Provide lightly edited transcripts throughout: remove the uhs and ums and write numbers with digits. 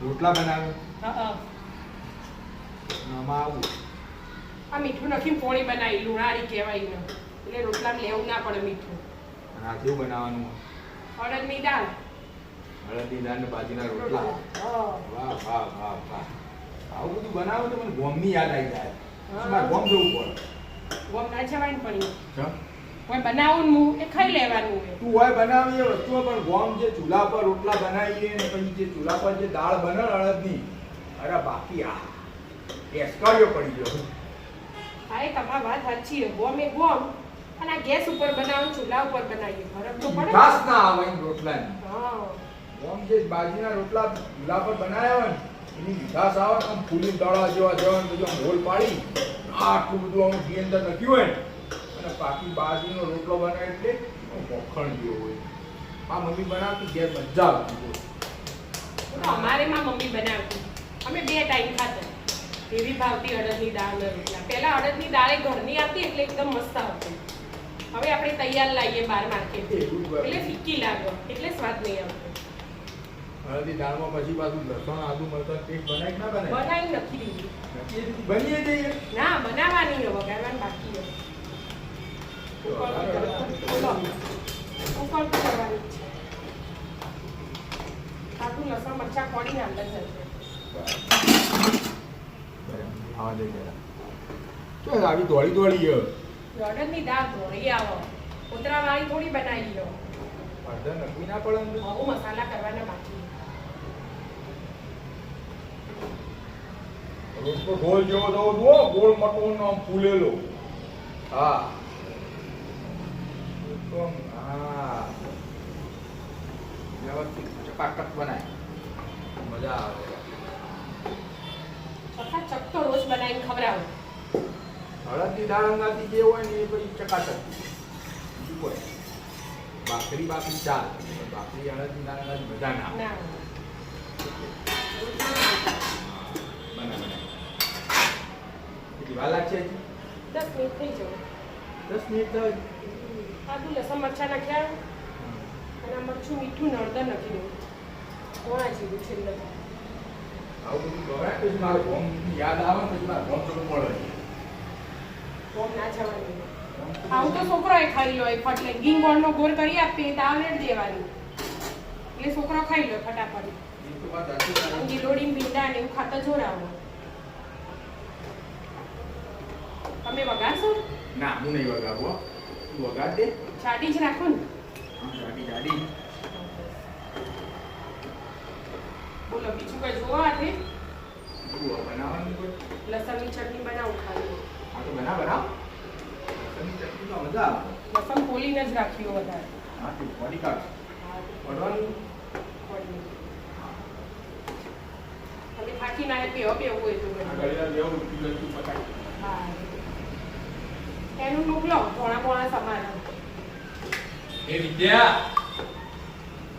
રોટલા બનાવે હા આમાં આવું આ મીઠું નાખીને પોણી બનાવી લુણાળી કહેવાય ને એટલે રોટલામાં લેવું ના પડે મીઠું. અને આ કેવું બનાવવાનું અડદની દાળ. હળદી દાળ ને બાજરીના રોટલા હા. વાહ વાહ વાહ વાહ આવું બધું બનાવો તો મને ગોમની યાદ આવી જાય હા. મારે ગોમ જવું પડે ગોમ ના જવાય ને પણ ચમ? કોઈ બનાવું ને હું એ ખાઈ લેવાનું હોય. તું હોય બનાવીએ વસ્તુઓ પણ ગોમ જે ચૂલા પર રોટલા બનાવીએ ને પછી જે ચૂલા પર જે દાળ બને અડદની અરે બાકી આ એસકાળીઓ પડી ગયો હા એ તમારી વાત સાચી છે. ગોમ એ ગોમ અને આ ગેસ ઉપર બનાવું ચૂલા ઉપર બનાવીએ ફરક તો પડે ને. મીઠાશ ના આવે એમ રોટલાની હા ગોમ જે બાજરીના રોટલા ચૂલા પર બનાવ્યા હોય ને એની મીઠાશ આવે આમ ફૂલી દડા જેવા જવાનું બધું આમ હોલ પાડી આટલું બધું આમ ઘી અંદર નાખ્યું હોય ને અને બાકી બાજરીનો રોટલો બનાવે એટલે મોખણ જેવો હોય આ મમ્મી બનાવતી ઘેર મજા આવતી તો અમારે માં મમ્મી બનાવતી અમે 2 ટાઈમ ખાતા એવી ભાવતી અડદની દાળ ને રોટલા. પહેલા અડદની દાળ એ ઘરની આવતી એટલે એકદમ મસ્ત આવતી. હવે આપણે તૈયાર લાવીએ બહાર માર્કેટ એટલે ફીકી લાગે એટલે સ્વાદ નહીં આવતો. હળદી દાળમાં પછી પાછું લસણ આદુ મરચાં પેસ્ટ બનાવી કે ના બનાવી બનાવી નથી દીધી. બનીએ જઈએ ના બનાવવાની છે વઘારવાની બાકી છે. ઉપર તો કરવાની જ છે. આટલું લસણ મરચાં ખોડીને અંદર જશે. હા જઈ ગયા ચાલ આવી દોડી દોડી ગયો અડદની દાળ ધોળી આવો ઉતરાવાળી થોડી બનાવી લો. અડધા નક્કી ના પડે અંદર બહુ મસાલા કરવાના બાકી. રોટલો ગોળ જેવો થવો જુઓ ગોળ મટોનો આમ ફૂલેલો હા એકદમ હા વ્યવસ્થિત ચપાકટ બનાય મજા આવે ચકાચક તો રોજ બનાવીને ખવડાવો. હળદની દાળ અંગાથી જે હોય ને એ પછી ચકાચક બીજું કોઈ ભાખરી ચાલ ભાખરી હળદની દાળ અંગાથી મજા ના આવે ના બના કેટલી વાર લાગશે હજી? 10 મિનિટ થઈ જાય. 10 મિનિટ થાય આદુ લસણ મરચાં નાખ્યા અને આ મરચું મીઠું ને હળદર નાખી દઉં. કોણા જેવું છેલ્લે આવું બધું ખવડાય પછી મારો ગોમ યાદ આવે ને પછી મારે ગોમ જવું પડે કોમ ના જવાનું. આવું તો છોકરો એ ખાઈ લો એટલે ગીંગ ગોળનો ગોળ કરી આપીએ દાળ રેડ દેવાની એટલે છોકરો ખાઈ લો ફટાફટ. એ તો વાત સાચી ગીલોડી ભીંડા ને એવું ખાતા જોરાવો. તમે વગાડશો? ના હું નહીં વગાડવો તું વગાડ દે છાડી જ રાખો ને. હા ગાડી ગાડી બોલો બીજું કઈ જોવા હાથે? તું બનાવવાનું કોઈ લસણની ચટણી બનાવું ખાલી. હા તો બનાવ લસણની ચટણી તો મજા આવે લસણ ખોલીને જ રાખ્યું વધારે. હા તું વળી કાઢ હા, પડવાનું ખોલી. તમે થાકી ના પીવો બેવું હોય તો આ બને. ગળેલા જેવું પીલું પકાય હા એનું મોકલો ધોણા બોણા સમારે. એ વિદ્યા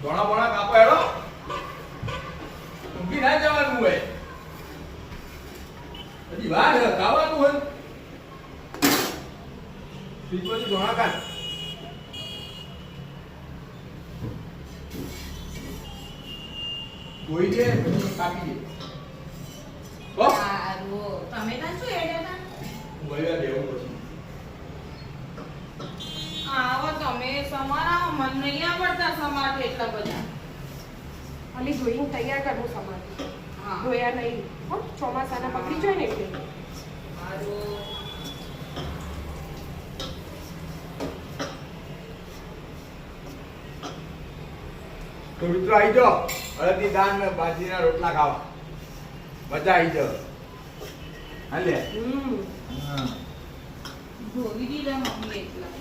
દોણા બોણા કાપો હેડો ઊંઘી ના જવાનું હોય હજી વાર છે ખાવાનું હોય બીજું દોણા કાઢ ધોઈ દે પછી કાપી દે બસ સારું તમે ત્યાં શું હેડ્યા હતા? મળ્યા દેવું પછી આવો તમે સમારા મન નહીં આવડતા સમાર એટલા બધા. ખાલી ધોઈને તૈયાર કરવું સમારે. હા ધોયા નહીં હો ચોમાસાના પકડી જાય ને એટલે. સારું તો મિત્રો આવી જાઓ હળદી દાળ ને બાજરીના રોટલા ખાવા મજા આવી જાઓ હાલે ધોવી દીધા મમ્મી એટલા